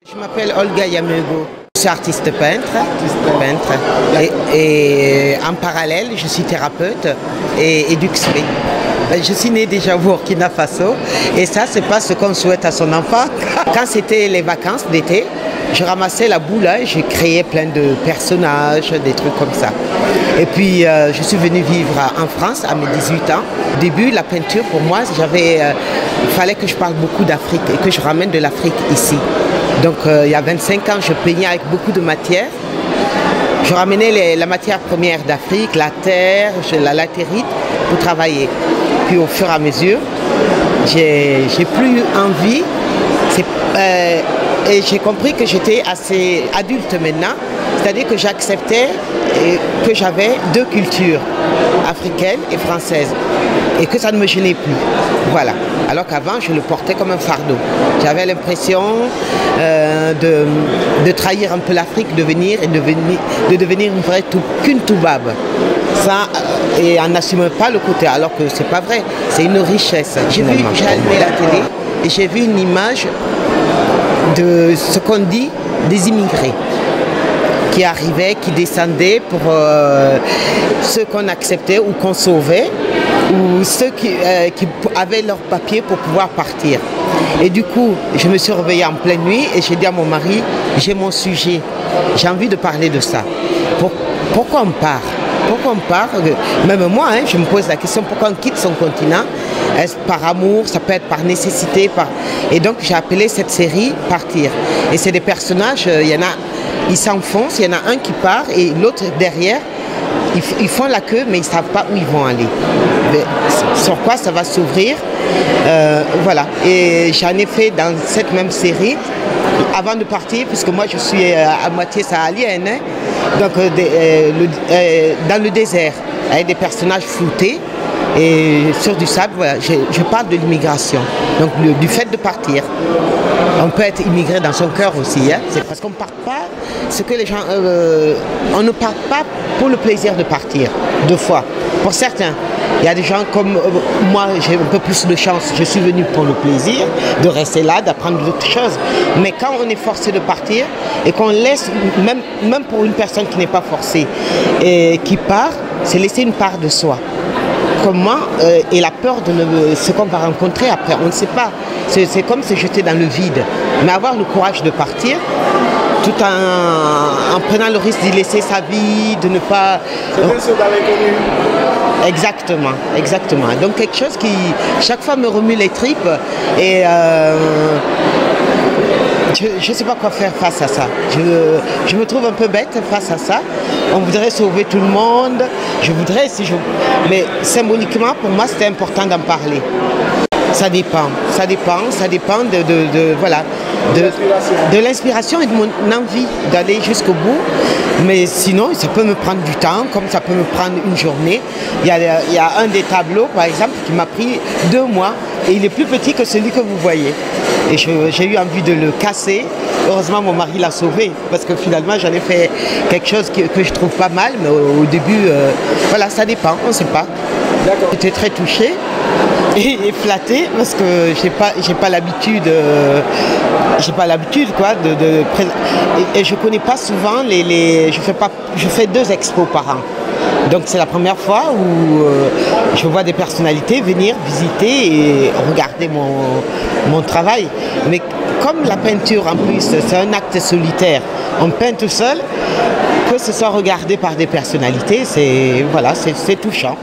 Je m'appelle Olga Yamego. Je suis artiste peintre. Et en parallèle, je suis thérapeute et éduque-spé. Je suis née déjà au Burkina Faso et ça, c'est pas ce qu'on souhaite à son enfant. Quand c'était les vacances d'été, je ramassais la boule et j'ai créé plein de personnages, des trucs comme ça. Et puis, je suis venue vivre en France à mes 18 ans. Au début, la peinture, pour moi, il fallait que je parle beaucoup d'Afrique et que je ramène de l'Afrique ici. Donc, il y a 25 ans, je peignais avec beaucoup de matière. Je ramenais la matière première d'Afrique, la terre, la latérite, pour travailler. Puis au fur et à mesure, j'ai plus envie. Et j'ai compris que j'étais assez adulte maintenant. C'est-à-dire que j'acceptais que j'avais deux cultures, africaine et française. Et que ça ne me gênait plus. Voilà. Alors qu'avant, je le portais comme un fardeau. J'avais l'impression de trahir un peu l'Afrique, de devenir une vraie qu'une toubabe. Ça, et en n'assumant pas le côté, alors que c'est pas vrai. C'est une richesse. J'ai allumé la télé et j'ai vu une image de ce qu'on dit des immigrés qui arrivaient, qui descendaient pour ceux qu'on acceptait ou qu'on sauvait, ou ceux qui avaient leurs papiers pour pouvoir partir. Et du coup, je me suis réveillée en pleine nuit et j'ai dit à mon mari, j'ai mon sujet, j'ai envie de parler de ça. Pourquoi on part? Pourquoi on part? Même moi, je me pose la question, pourquoi on quitte son continent? Est-ce par amour? Ça peut être par nécessité. Et donc j'ai appelé cette série Partir. Et c'est des personnages, il y en a, ils s'enfoncent, il y en a un qui part et l'autre derrière, ils font la queue mais ils ne savent pas où ils vont aller. Sur quoi ça va s'ouvrir. Voilà. Et j'en ai fait dans cette même série, avant de partir, puisque moi je suis à moitié sahalienne, donc dans le désert, avec des personnages floutés et sur du sable. Voilà, je parle de l'immigration, donc du fait de partir. On peut être immigré dans son cœur aussi, c'est parce qu'on ne part pas, ce que les gens, on ne part pas pour le plaisir de partir, deux fois. Pour certains, il y a des gens comme moi, j'ai un peu plus de chance, je suis venu pour le plaisir de rester là, d'apprendre d'autres choses. Mais quand on est forcé de partir et qu'on laisse, même pour une personne qui n'est pas forcée et qui part, c'est laisser une part de soi. Comment et la peur de ce qu'on va rencontrer après, on ne sait pas. C'est comme se jeter dans le vide. Mais avoir le courage de partir, tout en prenant le risque d'y laisser sa vie, de ne pas... C'est bien sûr dans l'inconnu. Exactement, exactement. Donc quelque chose qui, chaque fois, me remue les tripes et... je ne sais pas quoi faire face à ça. Je me trouve un peu bête face à ça. On voudrait sauver tout le monde. Je voudrais, mais symboliquement, pour moi, c'était important d'en parler. Ça dépend de l'inspiration et de mon envie d'aller jusqu'au bout. Mais sinon, ça peut me prendre du temps, comme ça peut me prendre une journée. Il y a un des tableaux, par exemple, qui m'a pris 2 mois et il est plus petit que celui que vous voyez. Et j'ai eu envie de le casser. Heureusement, mon mari l'a sauvé parce que finalement, j'en ai fait quelque chose que je trouve pas mal. Mais au début, voilà, ça dépend, on ne sait pas. J'étais très touchée et flattée parce que j'ai pas l'habitude quoi et je connais pas souvent je fais 2 expos par an. Donc c'est la première fois où je vois des personnalités venir visiter et regarder mon travail. Mais comme la peinture en plus c'est un acte solitaire, on peint tout seul, que ce soit regardé par des personnalités, c'est touchant.